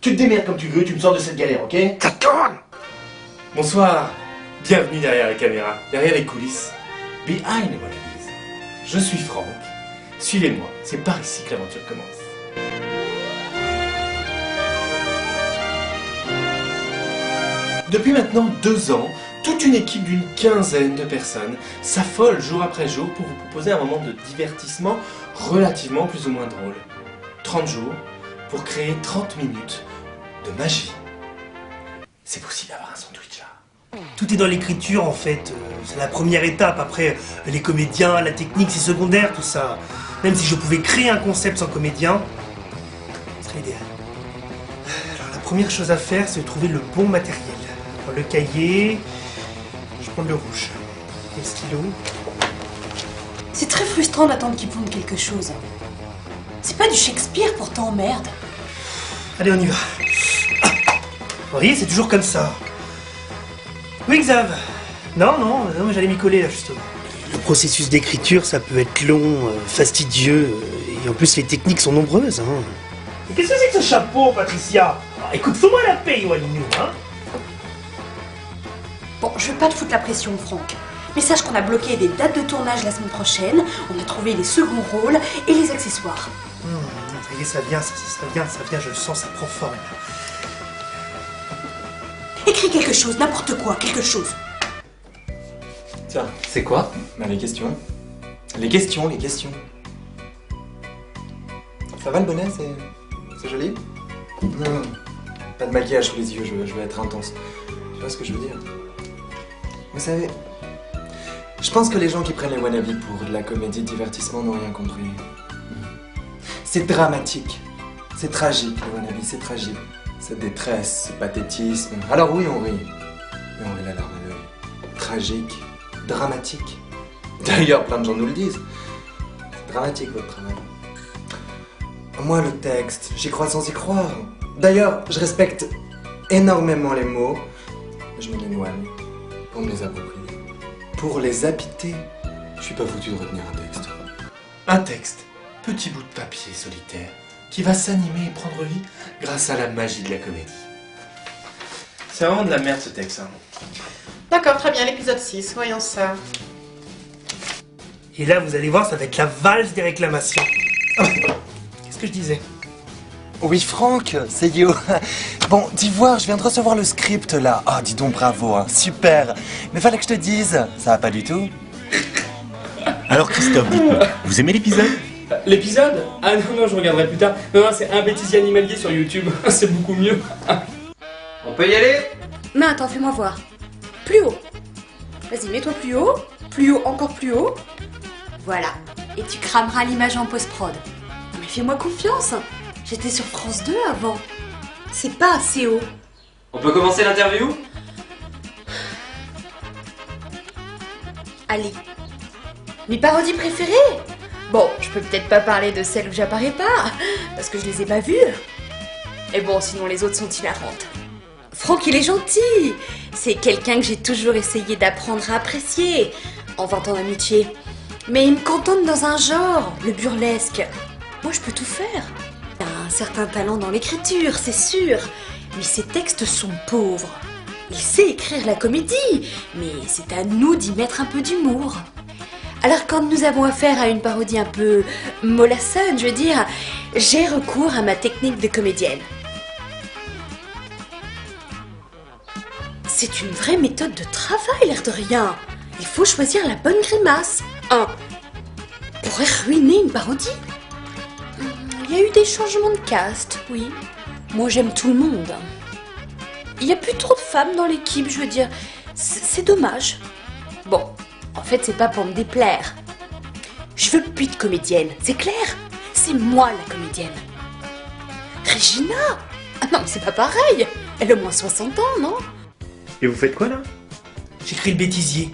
Tu te démerdes comme tu veux, tu me sors de cette galère, ok? Ça tourne! Bonsoir, bienvenue derrière les caméras, derrière les coulisses. Behind Wannabes. Je suis Franck, suivez-moi, c'est par ici que l'aventure commence. Depuis maintenant 2 ans, toute une équipe d'une quinzaine de personnes s'affole jour après jour pour vous proposer un moment de divertissement relativement plus ou moins drôle. 30 jours pour créer 30 minutes de magie. C'est possible d'avoir un sandwich là. Tout est dans l'écriture en fait, c'est la première étape. Après, les comédiens, la technique, c'est secondaire tout ça. Même si je pouvais créer un concept sans comédien, ce serait idéal. Alors la première chose à faire, c'est de trouver le bon matériel. Je prends le cahier, je prends le rouge, le stylo. C'est très frustrant d'attendre qu'ils pondent quelque chose. C'est pas du Shakespeare pourtant, merde. Allez, on y va. Vous voyez, c'est toujours comme ça. Oui, Xav. Non, j'allais m'y coller là, justement. Le processus d'écriture, ça peut être long, fastidieux, et en plus, les techniques sont nombreuses. Hein. Mais qu'est-ce que c'est que ce chapeau, Patricia? Écoute, fais-moi la paye, Walinou, hein. Bon, je veux pas te foutre la pression, Franck. Mais sache qu'on a bloqué des dates de tournage la semaine prochaine, on a trouvé les seconds rôles et les accessoires. Ça y est, ça vient, je le sens, ça prend forme. Écris quelque chose, n'importe quoi, quelque chose. Tiens, c'est quoi? Ben, les questions. Les questions. Ça va le bonnet? C'est joli? Non, pas de maquillage sous les yeux, je veux être intense. Tu vois ce que je veux dire? Vous savez, je pense que les gens qui prennent les wannabes pour de la comédie de divertissement n'ont rien compris. C'est dramatique. C'est tragique, les wannabes, c'est tragique. C'est détresse, c'est pathétisme. Alors oui, on rit. Mais on rit la larme à l'œil. Tragique, dramatique. D'ailleurs, plein de gens nous le disent. C'est dramatique, votre travail. Moi, le texte, j'y crois sans y croire. D'ailleurs, je respecte énormément les mots. Mais je me dénoigne pour me les approprier. Pour les habiter. Je suis pas foutu de retenir un texte. Un texte, petit bout de papier solitaire, qui va s'animer et prendre vie grâce à la magie de la comédie. C'est vraiment de la merde ce texte, hein. D'accord, très bien, l'épisode 6, voyons ça. Et là, vous allez voir, ça va être la valse des réclamations. Qu'est-ce que je disais? Oui, Franck, c'est Yo. Bon, dis voir, je viens de recevoir le script là. Ah, dis donc bravo, hein. Super. Mais fallait que je te dise, ça va pas du tout. Alors Christophe, dites-moi, vous aimez l'épisode? L'épisode? Ah non, je regarderai plus tard. Non, c'est un bêtisier animalier sur YouTube. C'est beaucoup mieux. On peut y aller? Mais attends, fais-moi voir. Plus haut. Vas-y, mets-toi plus haut, encore plus haut. Voilà. Et tu crameras l'image en post-prod. Non mais fais-moi confiance. J'étais sur France 2 avant. C'est pas assez haut. On peut commencer l'interview? Allez. Mes parodies préférées? Bon, je peux peut-être pas parler de celles où j'apparais pas, parce que je les ai pas vues. Et bon, sinon les autres sont hilarantes. Franck, il est gentil. C'est quelqu'un que j'ai toujours essayé d'apprendre à apprécier en 20 ans d'amitié. Mais il me cantonne dans un genre, le burlesque. Moi, je peux tout faire. Il a un certain talent dans l'écriture, c'est sûr. Mais ses textes sont pauvres. Il sait écrire la comédie, mais c'est à nous d'y mettre un peu d'humour. Alors quand nous avons affaire à une parodie un peu mollassonne, je veux dire, j'ai recours à ma technique de comédienne. C'est une vraie méthode de travail, l'air de rien. Il faut choisir la bonne grimace. Pourrait ruiner une parodie. Il y a eu des changements de cast, oui. Moi, j'aime tout le monde. Il n'y a plus trop de femmes dans l'équipe, je veux dire. C'est dommage. Bon, en fait, c'est pas pour me déplaire. Je veux plus de comédienne, c'est clair? C'est moi la comédienne. Regina? Ah non, mais c'est pas pareil. Elle a au moins 60 ans, non? Et vous faites quoi là? J'écris le bêtisier.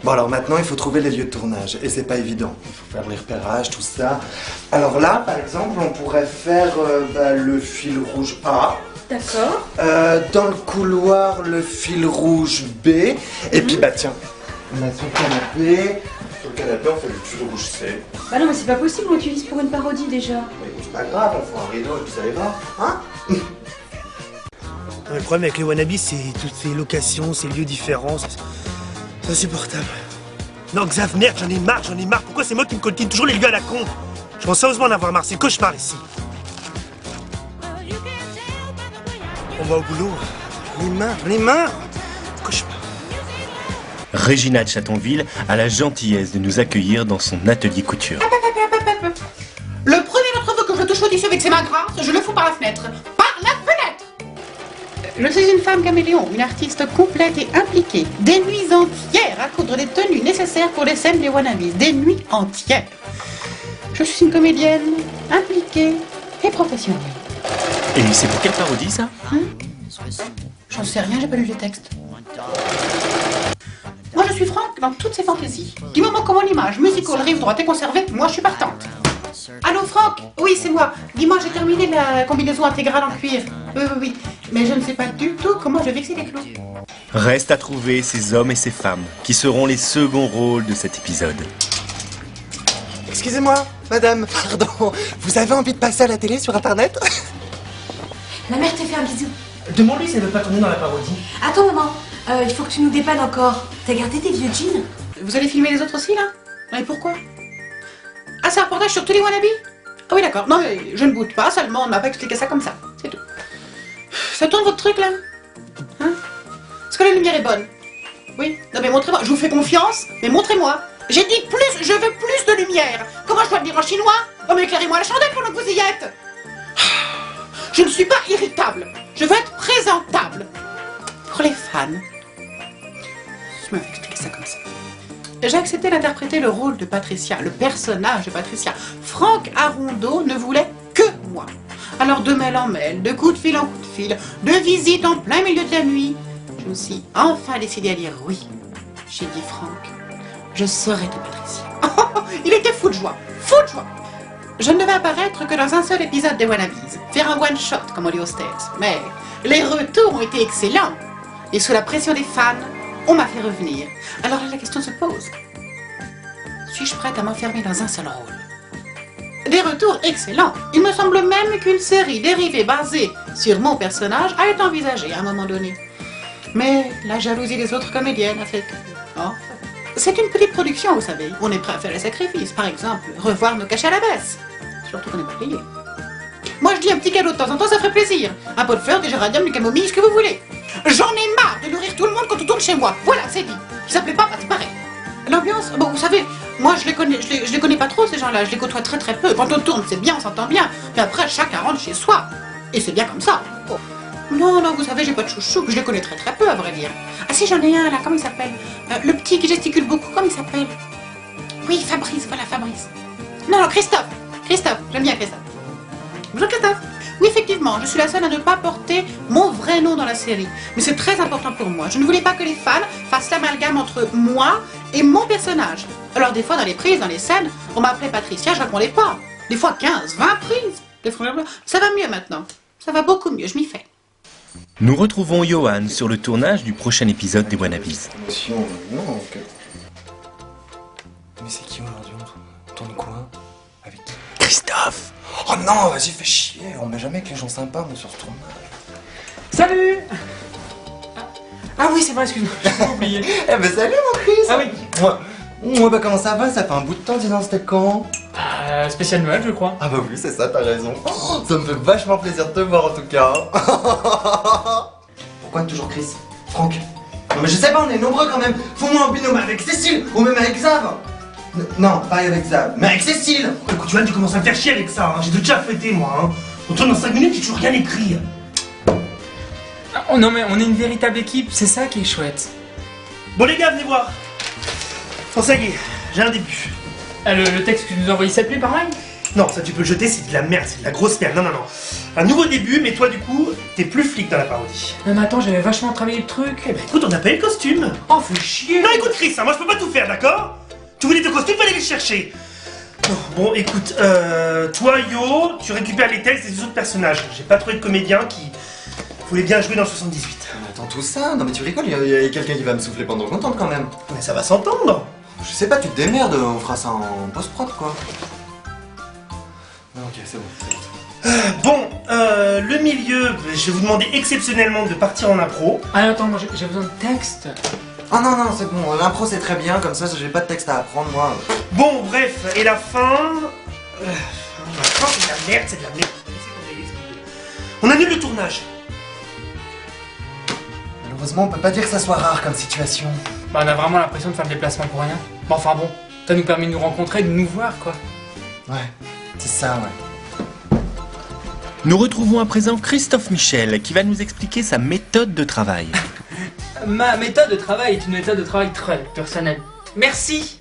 Bon alors maintenant il faut trouver les lieux de tournage et c'est pas évident. Il faut faire les repérages, tout ça. Alors là par exemple on pourrait faire le fil rouge A. D'accord. Dans le couloir le fil rouge B. Et puis bah tiens, on a son canapé. Sur le canapé on fait le fil rouge C. Bah non mais c'est pas possible, on l'utilise pour une parodie déjà. Mais c'est pas grave, on fait un rideau et puis ça ira. Hein? Le problème avec les wannabes, c'est toutes ces locations, ces lieux différents, c'est insupportable. Non, Xav, merde, j'en ai marre. Pourquoi c'est moi qui me coltine toujours les lieux à la con? Je pense sérieusement en avoir marre, c'est le cauchemar ici. On va au boulot. J'en ai marre. Cauchemar. Regina de Chatonville a la gentillesse de nous accueillir dans son atelier couture. Le premier d'entre vous que je touche au-dessus avec ses mains grasses, je le fous par la fenêtre. Par la fenêtre! Je suis une femme caméléon, une artiste complète et impliquée. Des nuits entières à coudre des tenues nécessaires pour les scènes des wannabes. Des nuits entières. Je suis une comédienne impliquée et professionnelle. Et c'est pour quelle parodie ça? J'en sais rien, j'ai pas lu les textes. Moi je suis Franck dans toutes ses fantaisies. Du moment que mon image musicale rive droite et conservée, moi je suis partante. Allô Franck? Oui c'est moi. Dis-moi, j'ai terminé la combinaison intégrale en cuir. Oui. Mais je ne sais pas du tout comment je vais fixer les clous. Reste à trouver ces hommes et ces femmes qui seront les seconds rôles de cet épisode. Excusez-moi, madame, pardon. Vous avez envie de passer à la télé sur internet? La mère te fait un bisou. Demande-lui si elle veut pas tourner dans la parodie. Attends maman, il faut que tu nous dépannes encore. T'as gardé tes vieux jeans? Vous allez filmer les autres aussi là? Et pourquoi? Ah c'est un reportage sur tous les wannabes? Ah oui d'accord, non mais je ne boude pas, seulement on m'a pas expliqué ça comme ça, c'est tout. Ça tourne votre truc là? Hein? Est-ce que la lumière est bonne? Oui? Non mais montrez-moi, je vous fais confiance, mais montrez-moi. J'ai dit plus, je veux plus de lumière. Comment je dois le dire en chinois? Oh mais éclairez-moi la chandelle pendant que vous y êtes. Je ne suis pas irritable, je veux être présentable. Pour les fans. Je m'avais expliqué ça comme ça. J'ai accepté d'interpréter le rôle de Patricia, le personnage de Patricia. Franck Arondeau ne voulait que moi. Alors de mail en mail, de coup de fil en coup de fil, de visite en plein milieu de la nuit, je me suis enfin décidée à dire oui. J'ai dit Franck, je serai ta Patricia. Il était fou de joie, fou de joie. Je ne devais apparaître que dans un seul épisode des Wannabes, faire un one-shot comme on dit aux States. Mais les retours ont été excellents. Et sous la pression des fans, on m'a fait revenir. Alors là, la question se pose. Suis-je prête à m'enfermer dans un seul rôle? Des retours excellents. Il me semble même qu'une série dérivée basée sur mon personnage a été envisagée à un moment donné. Mais la jalousie des autres comédiennes a fait que... Oh. C'est une petite production, vous savez. On est prêt à faire les sacrifices. Par exemple, revoir nos cachets à la baisse. Surtout qu'on n'est pas payé. Moi, je dis un petit cadeau de temps en temps, ça ferait plaisir. Un pot de fleurs, des géraniums, du camomille, ce que vous voulez. J'en ai marre de nourrir tout le monde quand on tourne chez moi. Voilà, c'est dit. Ça plaît pas, c'est pareil. L'ambiance, bon, vous savez, moi, je les connais pas trop, ces gens-là. Je les côtoie très très peu. Quand on tourne, c'est bien, on s'entend bien. Mais après, chacun rentre chez soi. Et c'est bien comme ça. Oh. Non, vous savez, j'ai pas de chouchou, je les connais très très peu, à vrai dire. Ah si, j'en ai un, là, comment il s'appelle? Le petit qui gesticule beaucoup, comment il s'appelle? Oui, Fabrice, voilà, Fabrice. Non, Christophe, j'aime bien Christophe. Bonjour Christophe. Oui, effectivement, je suis la seule à ne pas porter mon vrai nom dans la série. Mais c'est très important pour moi. Je ne voulais pas que les fans fassent l'amalgame entre moi et mon personnage. Alors des fois, dans les prises, dans les scènes, on m'appelait Patricia, je répondais pas. Des fois 15, 20 prises. Des fois, ça va mieux maintenant. Ça va beaucoup mieux, je m'y fais. Nous retrouvons Johan sur le tournage du prochain épisode des Wannabes. Non, ok. Mais c'est qui aujourd'hui? On tourne quoi? Avec qui? Christophe! Oh non, vas-y, fais chier. On met jamais que les gens sympas, moi, sur ce tournage. Salut! Ah oui, c'est vrai, excuse-moi, j'ai oublié. Eh ben salut mon Chris. Ah oui. Moi, bah comment ça va? Ça fait un bout de temps, dis donc, c'était quand? Spécial Noël, je crois. Ah bah oui, c'est ça, t'as raison. Oh, ça me fait vachement plaisir de te voir en tout cas. Pourquoi toujours Chris? Franck? Non mais je sais pas, on est nombreux quand même. Fous-moi en binôme avec Cécile, ou même avec Xav. Non, pas avec Xav, mais avec Cécile. Écoute, tu commences à me faire chier avec ça, hein. J'ai déjà fêté moi, hein. On tourne dans 5 minutes, j'ai toujours rien écrit. Oh non mais on est une véritable équipe, c'est ça qui est chouette. Bon les gars, venez voir. Bon ça y est, j'ai un début. Le texte que tu nous as envoyé cette nuit par mail? Non, ça tu peux le jeter, c'est de la merde, c'est de la grosse merde. Non. Un nouveau début, mais toi du coup, t'es plus flic dans la parodie. Non mais attends, j'avais vachement travaillé le truc. Eh ben écoute, on a pas eu le costume. Oh, fais chier. Non écoute Chris, hein, moi je peux pas tout faire, d'accord? Tu voulais tes costumes, fallait les chercher. Bon écoute, toi Yo, tu récupères les textes des autres personnages. J'ai pas trouvé de comédien qui voulait bien jouer dans le 78. Mais attends, tout ça? Non mais tu rigoles, il y a quelqu'un qui va me souffler pendant longtemps quand même. Mais ça va s'entendre. Je sais pas, tu te démerdes, on fera ça en post-prod quoi. Non, ok, c'est bon. Bon, le milieu, je vais vous demander exceptionnellement de partir en impro. Ah attends, moi j'ai besoin de texte. Oh non, non, c'est bon, l'impro c'est très bien, comme ça j'ai pas de texte à apprendre moi. Bon, bref, et la fin... la fin, c'est de la merde, c'est de la merde. Laissez tomber, laissez tomber. On annule le tournage. Malheureusement, on peut pas dire que ça soit rare comme situation. Bah on a vraiment l'impression de faire le déplacement pour rien. Bon, enfin bon, ça nous permet de nous rencontrer, de nous voir quoi. Ouais, c'est ça, ouais. Nous retrouvons à présent Christophe Michel qui va nous expliquer sa méthode de travail. Ma méthode de travail est une méthode de travail très personnelle. Merci.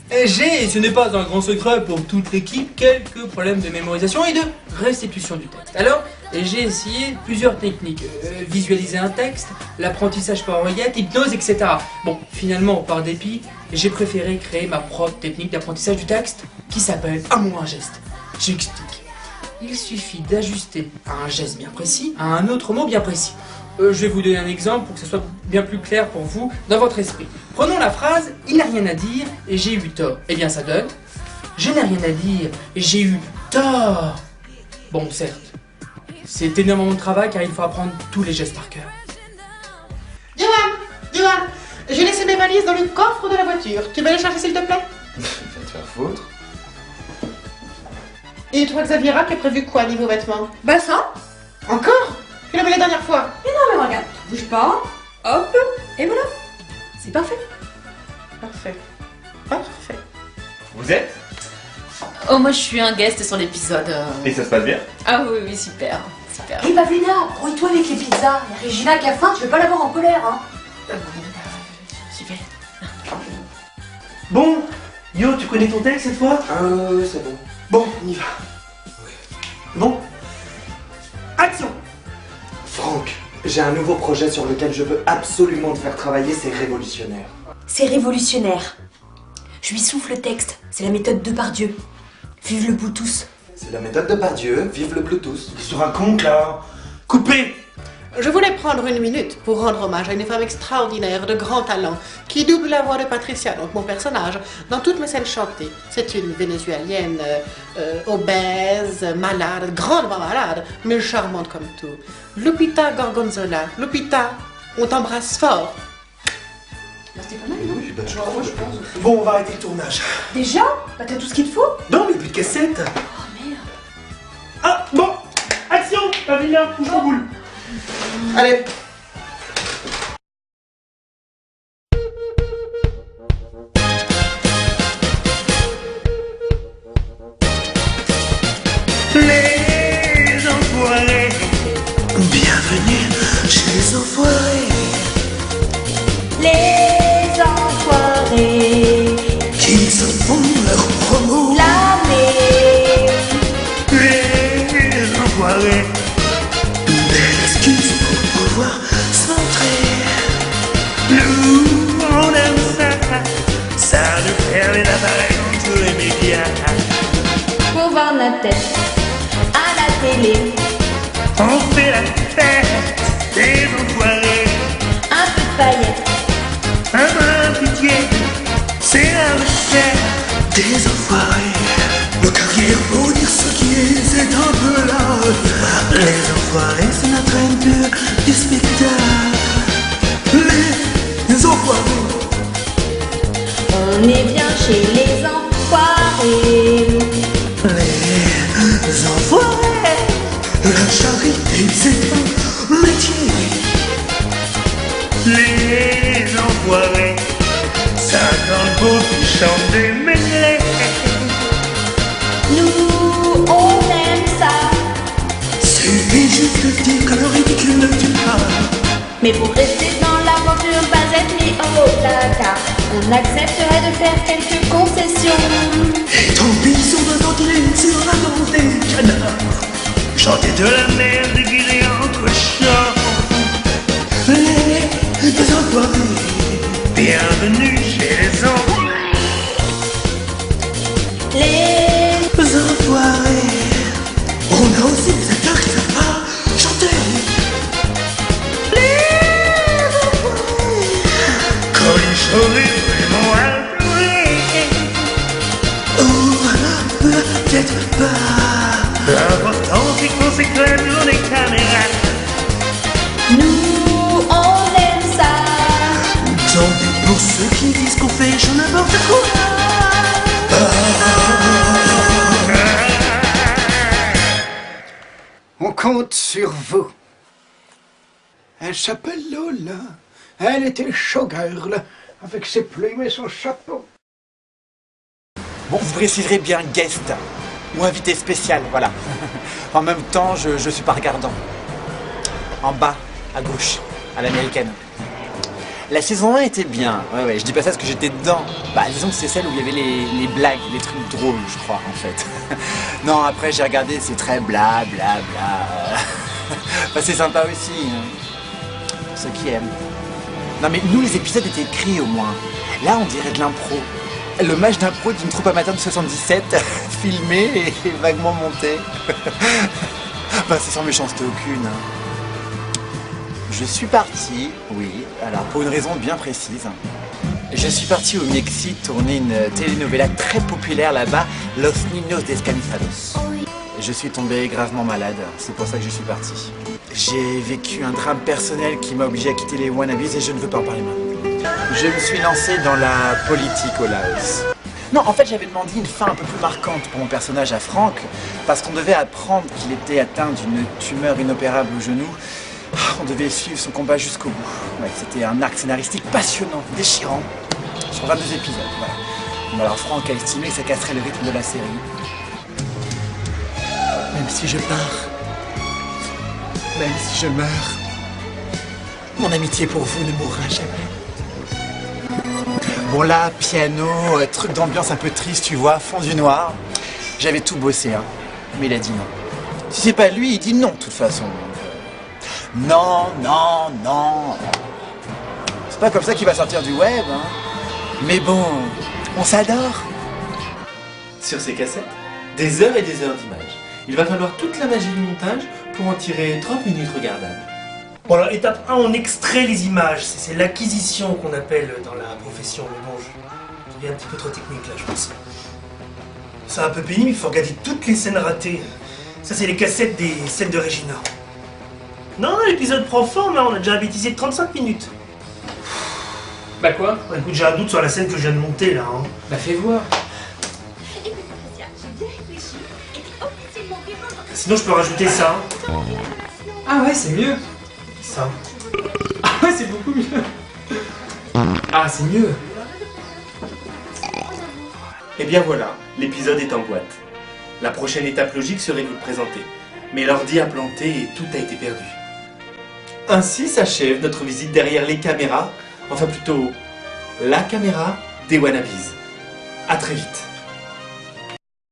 J'ai, ce n'est pas un grand secret pour toute l'équipe, quelques problèmes de mémorisation et de restitution du texte. Alors, j'ai essayé plusieurs techniques. Visualiser un texte, l'apprentissage par oreillette, hypnose, etc. Bon, finalement, par dépit, j'ai préféré créer ma propre technique d'apprentissage du texte qui s'appelle un mot, un geste. J'explique. Il suffit d'ajuster à un geste bien précis à un autre mot bien précis. Je vais vous donner un exemple pour que ce soit bien plus clair pour vous dans votre esprit. Prenons la phrase « Il n'a rien à dire et j'ai eu tort ». Eh bien ça donne « Je n'ai rien à dire et j'ai eu tort ». Bon, certes, c'est énormément de travail car il faut apprendre tous les gestes par cœur. Johan, j'ai laissé mes valises dans le coffre de la voiture. Tu vas les chercher s'il te plaît? Va te faire foutre. Et toi Xaviera, tu as prévu quoi niveau vêtements? Bah ça. Encore? Tu l'avais la dernière fois. Mais non mais regarde, bouge pas. Hop, et voilà. C'est parfait. Parfait. Parfait. Vous êtes? Oh moi je suis un guest sur l'épisode. Et ça se passe bien? Ah oui, oui, super. Super. Hé Pavlina, brouille-toi avec les pizzas. Il y a Régina qui a faim, tu veux pas l'avoir en colère, hein? Super. Bon, Yo, tu connais ton texte cette fois? C'est bon. Bon, on y va. Bon. Action! Franck, j'ai un nouveau projet sur lequel je veux absolument te faire travailler, c'est révolutionnaire. C'est révolutionnaire. Je lui souffle le texte, c'est la méthode Depardieu. Vive le Bluetooth. C'est la méthode de Pardieu, vive le Bluetooth. Qu'est-ce que tu racontes là? Coupé! Je voulais prendre une minute pour rendre hommage à une femme extraordinaire, de grand talent, qui double la voix de Patricia, donc mon personnage, dans toutes mes scènes chantées. C'est une Vénézuélienne obèse, malade, grandement malade, mais charmante comme tout. Lupita Gorgonzola. Lupita, on t'embrasse fort. Bah, c'était pas mal, non? Oui, bah, je Moi, je pense. Bon, on va arrêter le tournage. Déjà? Bah t'as tout ce qu'il te faut? Non, mais plus de cassette. Oh merde. Ah, bon! Action! Pavlina, touche en boule. Allez. Les enfoirés. Bienvenue chez les enfoirés. Les enfoirés. Qui se font leur promo. L'année. Les enfoirés. Belle excuse pour pouvoir s'entrer. Nous, on aime ça. Ça nous permet d'apparaître dans tous les médias. Pour voir notre tête à la télé. On fait la fête des enfoirés. Un peu de paillettes. Un peu de pitié, c'est la recette des enfoirés. Nos carrières pour dire ce qui est, c'est un peu là. Les enfoirés, c'est notre haine du spectacle. Les enfoirés. On est bien chez les enfoirés. Les enfoirés. La charité, c'est un métier. Les enfoirés. 50 beaux qui chantent des medleys. Nous, on aime ça. Suffit juste de dire que le ridicule ne tue pas. Mais pour rester dans l'aventure, pas être mis en haut placard, on accepterait de faire quelques concessions. Et tant pis si on doit ventiler sur la bande des canards. Chanter de la merde déguisée en cochon. Les enfoirés. Bienvenue chez les enfoirés. Les enfoirés. On a aussi des acteurs qui savent pas chanter. Les enfoirés. Quand ils chantent vraiment à pleurer. Ou peut-être pas. On compte sur vous. Elle s'appelle Lola. Elle était showgirl, avec ses plumes et son chapeau. Bon, vous préciserez bien guest, ou invité spécial, voilà. En même temps, je suis pas regardant. En bas, à gauche, à l'américaine. La saison 1 était bien, ouais, je dis pas ça parce que j'étais dedans. Bah, disons que c'est celle où il y avait les blagues, les trucs drôles, je crois, en fait. Non, après j'ai regardé, c'est très bla bla bla. Bah, c'est sympa aussi, hein, pour ceux qui aiment. Non mais nous, les épisodes étaient écrits au moins. Là, on dirait de l'impro. Le match d'impro d'une troupe amateur de 77, filmé et vaguement monté. Bah, c'est sans méchanceté aucune, hein. Je suis parti, oui, alors pour une raison bien précise. Je suis parti au Mexique tourner une telenovela très populaire là-bas, Los Niños Descamisados. Je suis tombé gravement malade, c'est pour ça que je suis parti. J'ai vécu un drame personnel qui m'a obligé à quitter les wannabes et je ne veux pas en parler maintenant. Je me suis lancé dans la politique au Laos. Non, en fait, j'avais demandé une fin un peu plus marquante pour mon personnage à Franck, parce qu'on devait apprendre qu'il était atteint d'une tumeur inopérable au genou. On devait suivre son combat jusqu'au bout. Ouais, c'était un arc scénaristique passionnant, déchirant, sur 22 épisodes. Voilà. Bon, alors Franck a estimé que ça casserait le rythme de la série. Même si je pars, même si je meurs, mon amitié pour vous ne mourra jamais. Bon là, piano, truc d'ambiance un peu triste, tu vois, fond du noir. J'avais tout bossé, hein. Mais il a dit non. Si c'est pas lui, il dit non de toute façon. Non, non, non. C'est pas comme ça qu'il va sortir du web, hein. Mais bon, on s'adore. Sur ces cassettes, des heures et des heures d'images. Il va falloir toute la magie du montage pour en tirer 30 minutes regardables. Bon alors, étape 1, on extrait les images. C'est l'acquisition qu'on appelle dans la profession. Mais bon, je deviens un petit peu trop technique là, je pense. C'est un peu pénible, il faut regarder toutes les scènes ratées. Ça, c'est les cassettes des scènes de Regina. Non, l'épisode prend forme, hein, on a déjà bêtisé de 35 minutes. Bah quoi? Bah, écoute, j'ai un doute sur la scène que je viens de monter là. Hein. Bah fais voir. Sinon, je peux rajouter ça. Ah ouais, c'est mieux. Ça. Ah ouais, c'est beaucoup mieux. Ah, c'est mieux. Et bien voilà, l'épisode est en boîte. La prochaine étape logique serait de vous le présenter. Mais l'ordi a planté et tout a été perdu. Ainsi s'achève notre visite derrière les caméras, enfin plutôt la caméra des wannabes. À très vite.